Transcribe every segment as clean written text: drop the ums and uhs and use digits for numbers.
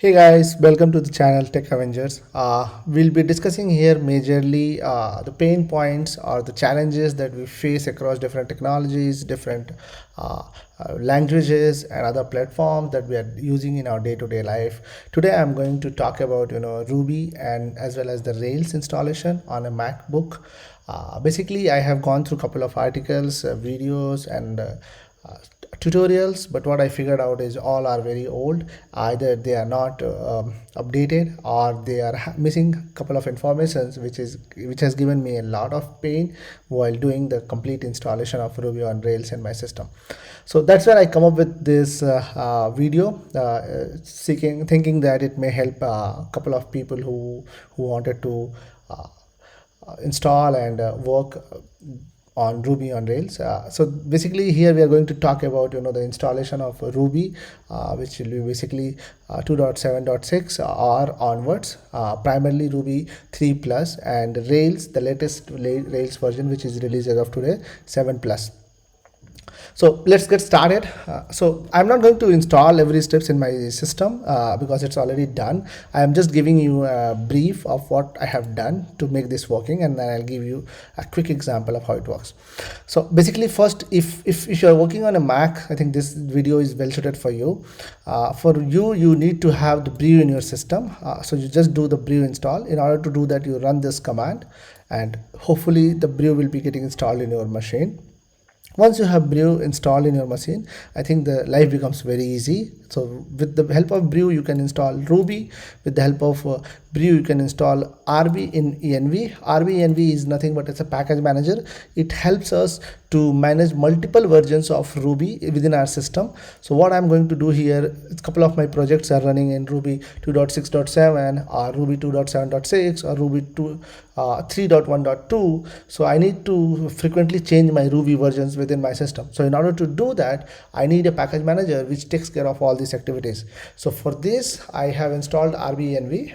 Hey guys, welcome to the channel Tech Avengers. We'll be discussing here majorly the pain points or the challenges that we face across different technologies, different languages, and other platforms that we are using in our day-to-day life. Today, I'm going to talk about Ruby and as well as the Rails installation on a MacBook. Basically, I have gone through a couple of articles, videos, and uh, tutorials, but what I figured out is all are very old. Either they are not updated or they are missing a couple of informations, which has given me a lot of pain while doing the complete installation of Ruby on Rails in my system. So that's where I come up with this video, thinking that it may help a couple of people who wanted to uh, install and work on Ruby on Rails. So basically here we are going to talk about the installation of Ruby, which will be basically 2.7.6 or onwards, primarily Ruby 3 plus and Rails, the latest Rails version which is released as of today, 7 plus. So let's get started. So I'm not going to install every steps in my system because it's already done. I am just giving you a brief of what I have done to make this working, and then I'll give you a quick example of how it works. So basically, first, if you're working on a Mac, I think this video is well suited for you. You need to have the brew in your system. So you just do the brew install. In order to do that, you run this command, and hopefully the brew will be getting installed in your machine. Once you have brew installed in your machine, I think the life becomes very easy. So with the help of brew you can install Ruby. With the help of brew you can install rbenv. Rbenv is nothing but it's a package manager. It helps us to manage multiple versions of Ruby within our system. So what I'm going to do here, a couple of my projects are running in Ruby 2.6.7 or Ruby 2.7.6 or Ruby 3.1.2. So I need to frequently change my Ruby versions within my system. So in order to do that, I need a package manager which takes care of all these activities. So for this, I have installed rbenv.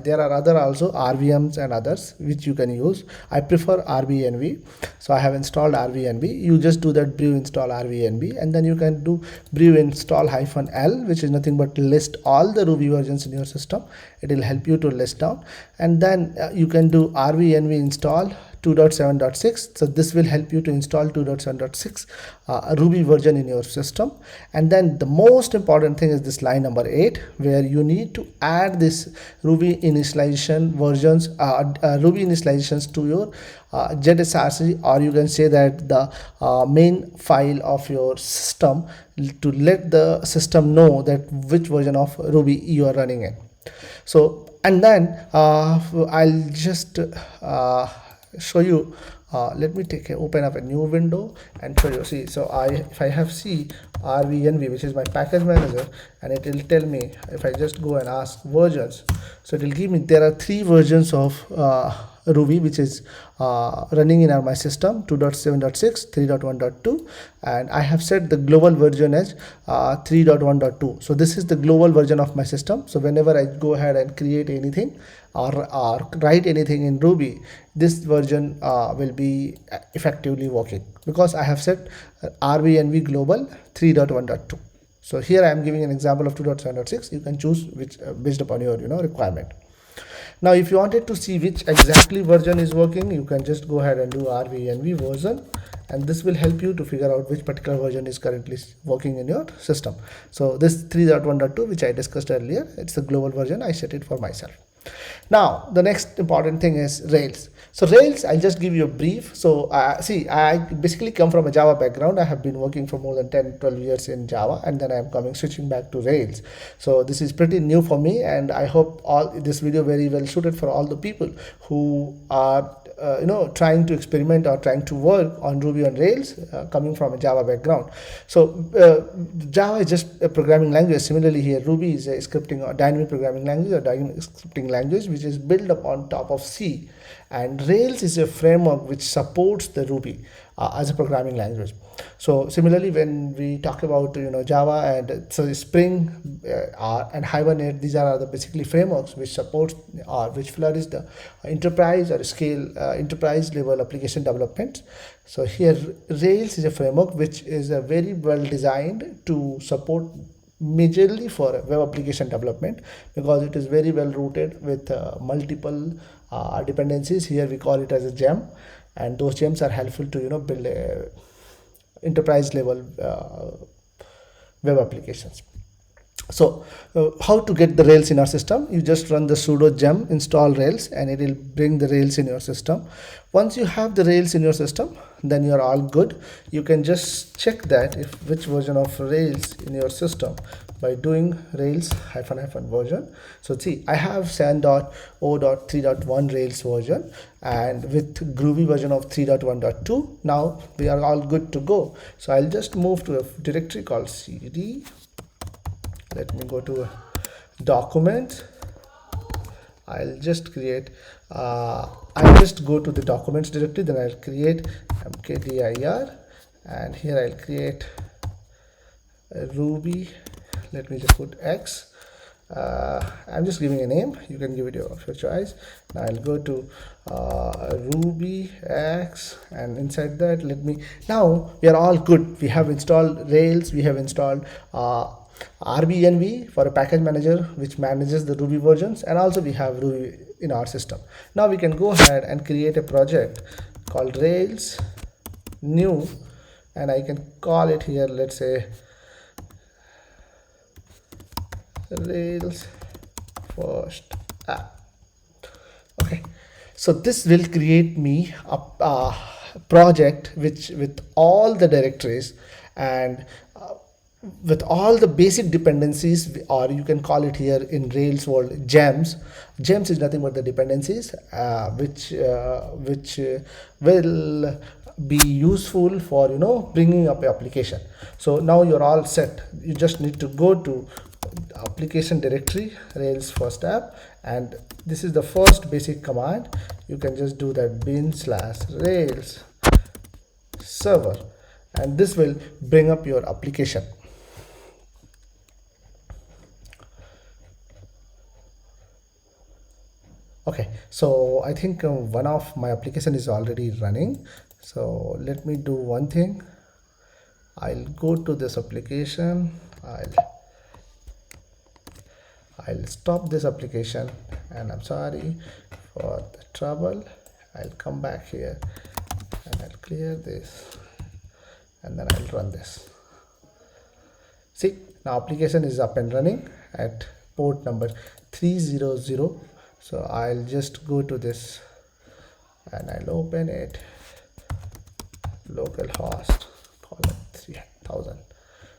There are other also rvms and others which you can use. I prefer rbenv. So I have installed rbenv. You just do that brew install rbenv, and then you can do brew install -l, which is nothing but list all the Ruby versions in your system. It will help you to list down, and then you can do rbenv install 2.7.6. so this will help you to install 2.7.6 Ruby version in your system. And then the most important thing is this line number 8, where you need to add this Ruby initialization versions, Ruby initializations to your zshrc, or you can say that the main file of your system, to let the system know that which version of Ruby you are running in. So and then I'll just show you. Let me open up a new window and show you. See, so if I have rbenv, which is my package manager, and it will tell me if I just go and ask versions. So it will give me there are 3 versions of Ruby which is running in my system: 2.7.6, 3.1.2, and I have set the global version as 3.1.2. so this is the global version of my system. So whenever I go ahead and create anything or write anything in Ruby, this version will be effectively working because I have set rbenv global 3.1.2. so here I am giving an example of 2.7.6. You can choose which based upon your requirement. Now if you wanted to see which exactly version is working, you can just go ahead and do rbenv version, and this will help you to figure out which particular version is currently working in your system. So this 3.1.2, which I discussed earlier, it's the global version. I set it for myself. Now the next important thing is Rails. So Rails, I'll just give you a brief. So see, I basically come from a Java background. I have been working for more than 10-12 years in Java, and then I'm switching back to Rails. So this is pretty new for me, and I hope this video very well suited for all the people who are trying to experiment or trying to work on Ruby on Rails, coming from a Java background. So Java is just a programming language. Similarly here, Ruby is a scripting or dynamic programming language or dynamic scripting language which is built up on top of C, and Rails is a framework which supports the Ruby as a programming language. So similarly, when we talk about Java and so Spring and Hibernate, these are the basically frameworks which support or which flourish the enterprise or scale enterprise level application development. So here Rails is a framework which is very well designed to support majorly for web application development, because it is very well rooted with multiple dependencies. Here we call it as a gem, and those gems are helpful to build a enterprise level web applications. So how to get the Rails in our system? You just run the sudo gem install Rails, and it will bring the Rails in your system. Once you have the Rails in your system, then you're all good. You can just check that if which version of Rails in your system by doing Rails -- version. So see, I have 7.0.3.1 Rails version, and with Groovy version of 3.1.2. Now we are all good to go. So I'll just move to a directory called cd. Let me go to documents. I'll just create I'll just go to the documents directory, then I'll create mkdir, and here I'll create ruby. Let me just put x. I'm just giving a name, you can give it your choice. Now I'll go to ruby x, and inside that now we are all good. We have installed Rails, we have installed rbenv for a package manager which manages the Ruby versions, and also we have Ruby in our system. Now we can go ahead and create a project called Rails new, and I can call it here, let's say Rails first app. Okay, so this will create me a project which with all the directories and with all the basic dependencies, or you can call it here in Rails world gems. Gems is nothing but the dependencies which will be useful for bringing up an application. So now you're all set. You just need to go to application directory Rails first app, and this is the first basic command. You can just do that bin/Rails server, and this will bring up your application. Okay, so I think one of my application is already running. So let me do one thing. I'll go to this application. I'll stop this application, and I'm sorry for the trouble. I'll come back here and I'll clear this, and then I'll run this. See, now application is up and running at port number 300. So I'll just go to this and I'll open it, localhost, call it 3000.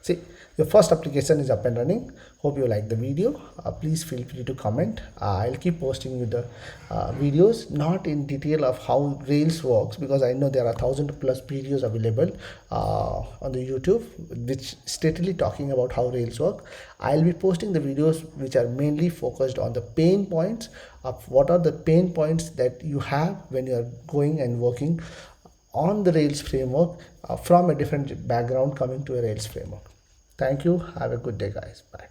See, your first application is up and running. Hope you like the video. Please feel free to comment. I'll keep posting you the videos, not in detail of how Rails works, because I know there are 1000+ videos available on the YouTube which steadily talking about how Rails work. I'll be posting the videos which are mainly focused on the pain points of what are the pain points that you have when you are going and working on the Rails framework from a different background coming to a Rails framework. Thank you. Have a good day, guys. Bye.